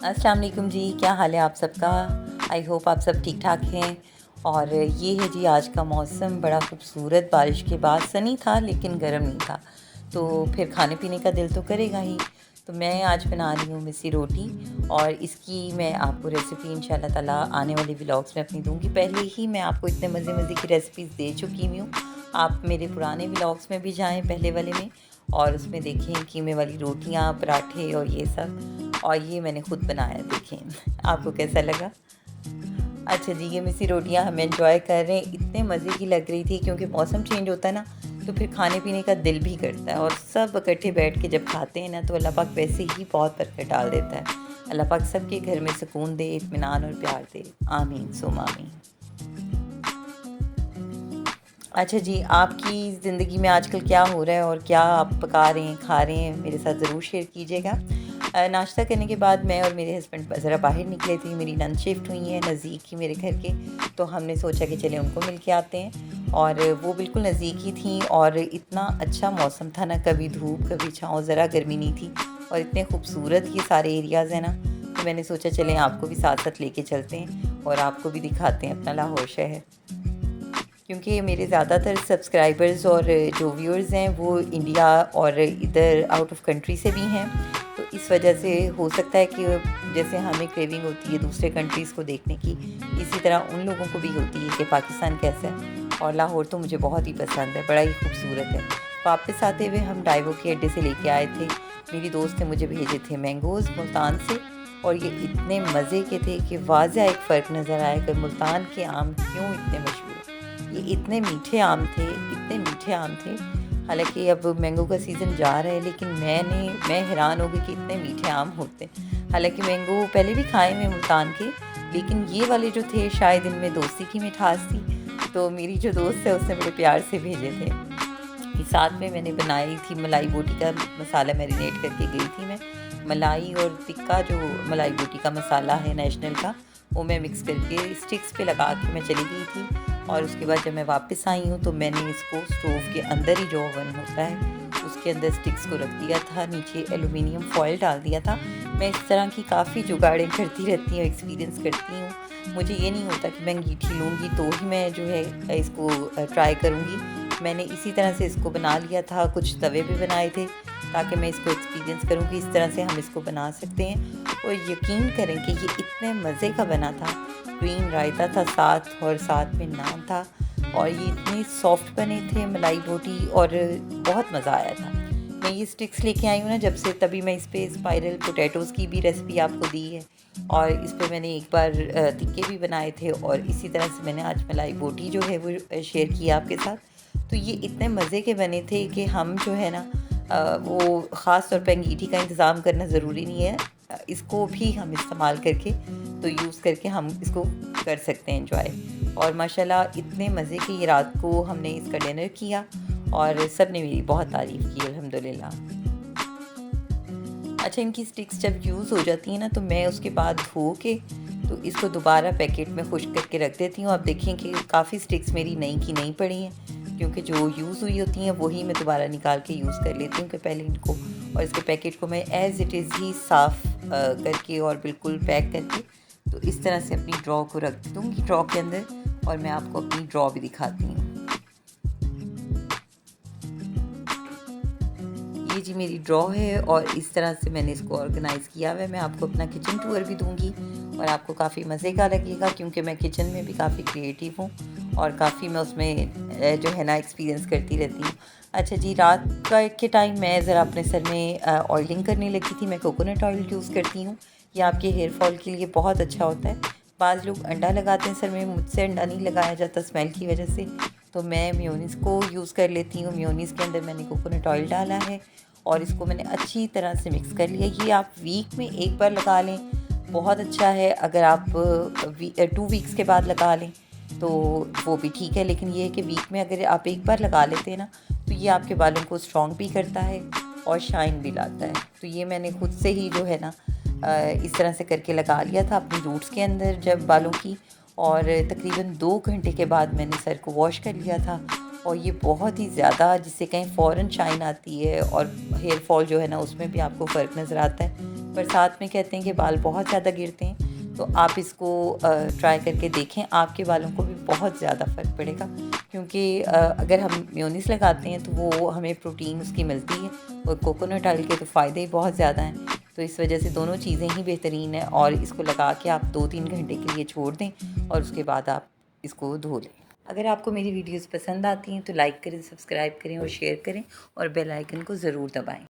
अस्सलाम वालेकुम जी, क्या हाल है आप सबका। आई होप आप सब ठीक ठाक हैं। और ये है जी आज का मौसम, बड़ा खूबसूरत, बारिश के बाद सनी था लेकिन गर्म नहीं था, तो फिर खाने पीने का दिल तो करेगा ही। तो मैं आज बना रही हूँ मिस्सी रोटी, और इसकी मैं आपको रेसिपी इंशाल्लाह ताला आने वाले व्लॉग्स में अपनी दूँगी। पहले ही मैं आपको इतने मज़े मज़े की रेसिपीज़ दे चुकी हूँ। आप मेरे पुराने व्लॉग्स में भी जाएँ, पहले वाले में, और उसमें देखें कीमे वाली रोटियाँ, पराठे और ये सब। और ये मैंने ख़ुद बनाया, देखें आपको कैसा लगा। अच्छा जी, ये मिस्सी रोटियाँ हम एंजॉय कर रहे हैं, इतने मज़े की लग रही थी क्योंकि मौसम चेंज होता है ना, तो फिर खाने पीने का दिल भी करता है, और सब इकट्ठे बैठ के जब खाते हैं ना तो अल्लाह पाक वैसे ही बहुत बरकत डाल देता है। अल्लाह पाक सबके घर में सुकून दे, इत्मीनान और प्यार दे। आमीन सुम आमीन। अच्छा जी, आपकी ज़िंदगी में आजकल क्या हो रहा है और क्या आप पका रहे हैं, खा रहे हैं, मेरे साथ ज़रूर शेयर कीजिएगा। नाश्ता करने के बाद मैं और मेरे हस्बैंड ज़रा बाहर निकले थे, मेरी नंद शिफ्ट हुई है नज़दीक ही मेरे घर के, तो हमने सोचा कि चले उनको मिल के आते हैं। और वो बिल्कुल नज़दीक ही थी, और इतना अच्छा मौसम था ना, कभी धूप कभी छाँव, ज़रा गर्मी नहीं थी, और इतने खूबसूरत ये सारे एरियाज़ हैं ना, तो मैंने सोचा चलें आपको भी साथ साथ लेके चलते हैं और आपको भी दिखाते हैं अपना लाहौर शहर। क्योंकि मेरे ज़्यादातर सब्सक्राइबर्स और जो व्यूअर्स हैं वो इंडिया और इधर आउट ऑफ कंट्री से भी हैं, तो इस वजह से हो सकता है कि जैसे हमें क्रेविंग होती है दूसरे कंट्रीज़ को देखने की, इसी तरह उन लोगों को भी होती है कि पाकिस्तान कैसा है। और लाहौर तो मुझे बहुत ही पसंद है, बड़ा ही खूबसूरत है। वापस आते हुए हम डाइवो के अड्डे से लेके आए थे, मेरी दोस्त ने मुझे भेजे थे मैंगोज़ मुल्तान से, और ये इतने मज़े के थे कि वाज़ह एक फ़र्क नज़र आया कि मुल्तान के आम क्यों इतने मशहूर। ये इतने मीठे आम थे, इतने मीठे आम थे। हालांकि अब मैंगो का सीज़न जा रहा है, लेकिन मैं हैरान हो गई कि इतने मीठे आम होते हैं। हालांकि मैंगो पहले भी खाए हुए मुल्तान के, लेकिन ये वाले जो थे शायद इनमें दोस्ती की मिठास थी, तो मेरी जो दोस्त है उसने बड़े प्यार से भेजे थे। साथ में मैंने बनाई थी मलाई बोटी का मसाला, मैरिनेट करके गई थी मैं। मलाई और टिक्का, जो मलाई बोटी का मसाला है नेशनल का, वो मैं मिक्स करके स्टिक्स पे लगा के मैं चली गई थी। और उसके बाद जब मैं वापस आई हूँ तो मैंने इसको स्टोव के अंदर ही, जो ओवन होता है उसके अंदर स्टिक्स को रख दिया था, नीचे एलुमिनियम फॉयल डाल दिया था। मैं इस तरह की काफ़ी जुगाड़ें करती रहती हूँ, एक्सपीरियंस करती हूँ। मुझे ये नहीं होता कि मैं अंगीठी लूँगी तो ही मैं जो है इसको ट्राई करूँगी। मैंने इसी तरह से इसको बना लिया था, कुछ तवे भी बनाए थे ताकि मैं इसको एक्सपीरियंस करूँ कि इस तरह से हम इसको बना सकते हैं। और यकीन करें कि ये इतने मज़े का बना था। ग्रीन रायता था साथ, और साथ में नान था, और ये इतने सॉफ्ट बने थे मलाई बोटी, और बहुत मज़ा आया था। मैं ये स्टिक्स लेके आई हूँ ना जब से, तभी मैं इस पे स्पाइरल पोटैटोज़ की भी रेसिपी आपको दी है, और इस पे मैंने एक बार टिक्के भी बनाए थे, और इसी तरह से मैंने आज मलाई बोटी जो है वो शेयर किया आपके साथ। तो ये इतने मज़े के बने थे कि हम जो है ना वो ख़ास तौर पे अंगीठी का इंतज़ाम करना ज़रूरी नहीं है, इसको भी हम इस्तेमाल करके, तो यूज़ करके हम इसको कर सकते हैं एंजॉय। और माशाल्लाह इतने मज़े के, ये रात को हमने इसका डिनर किया और सब ने मेरी बहुत तारीफ़ की अल्हम्दुलिल्लाह। अच्छा, इनकी स्टिक्स जब यूज़ हो जाती हैं ना, तो मैं उसके बाद धो के तो इसको दोबारा पैकेट में खुश्क करके रख देती हूँ। आप देखें कि काफ़ी स्टिक्स मेरी नई की नई पड़ी हैं, क्योंकि जो यूज़ हुई होती हैं वही मैं दोबारा निकाल के यूज़ कर लेती हूँ कि पहले इनको, और इसके पैकेट को मैं एज़ इट इज़ ही साफ़ करके और बिल्कुल पैक करके, तो इस तरह से अपनी ड्रॉ को रख दूँगी ड्रॉ के अंदर। और मैं आपको अपनी ड्रॉ भी दिखाती हूँ। ये जी मेरी ड्रॉ है, और इस तरह से मैंने इसको ऑर्गेनाइज़ किया हुआ है। मैं आपको अपना किचन टूर भी दूँगी, और आपको काफ़ी मज़े का लगेगा, क्योंकि मैं किचन में भी काफ़ी क्रिएटिव हूँ, और काफ़ी मैं उसमें जो है ना एक्सपीरियंस करती रहती हूँ। अच्छा जी, रात का के टाइम मैं ज़रा अपने सर में ऑयलिंग करने लगी थी। मैं कोकोनट ऑयल यूज़ करती हूँ, ये आपके हेयर फॉल के लिए बहुत अच्छा होता है। बाज़ लोग अंडा लगाते हैं सर में, मुझसे अंडा नहीं लगाया जाता स्मेल की वजह से, तो मैं मेयोनीज़ को यूज़ कर लेती हूँ। मेयोनीज़ के अंदर मैंने कोकोनट ऑयल डाला है, और इसको मैंने अच्छी तरह से मिक्स कर लिया। ये आप वीक में एक बार लगा लें, बहुत अच्छा है। अगर आप 2 वीक्स के बाद लगा लें तो वो भी ठीक है, लेकिन ये है कि वीक में अगर आप एक बार लगा लेते हैं ना, तो ये आपके बालों को स्ट्रॉन्ग भी करता है और शाइन भी लाता है। तो ये मैंने खुद से ही जो है ना इस तरह से करके लगा लिया था अपनी रूट्स के अंदर जब बालों की, और तकरीबन 2 घंटे के बाद मैंने सर को वॉश कर लिया था। और ये बहुत ही ज़्यादा, जिससे कहीं फ़ौरन शाइन आती है और हेयर फॉल जो है ना उसमें भी आपको फ़र्क नज़र आता है। पर साथ में कहते हैं कि बाल बहुत ज़्यादा गिरते हैं, तो आप इसको ट्राई करके देखें, आपके बालों को भी बहुत ज़्यादा फ़र्क पड़ेगा। क्योंकि अगर हम मेयोनीज़ लगाते हैं तो वो हमें प्रोटीन उसकी मिलती है, और कोकोनट ऑयल के तो फ़ायदे ही बहुत ज़्यादा हैं। तो इस वजह से दोनों चीज़ें ही बेहतरीन हैं, और इसको लगा के आप 2-3 घंटे के लिए छोड़ दें और उसके बाद आप इसको धो लें। अगर आपको मेरी वीडियोज़ पसंद आती हैं तो लाइक करें, सब्सक्राइब करें और शेयर करें, और बेल आइकन को ज़रूर दबाएँ।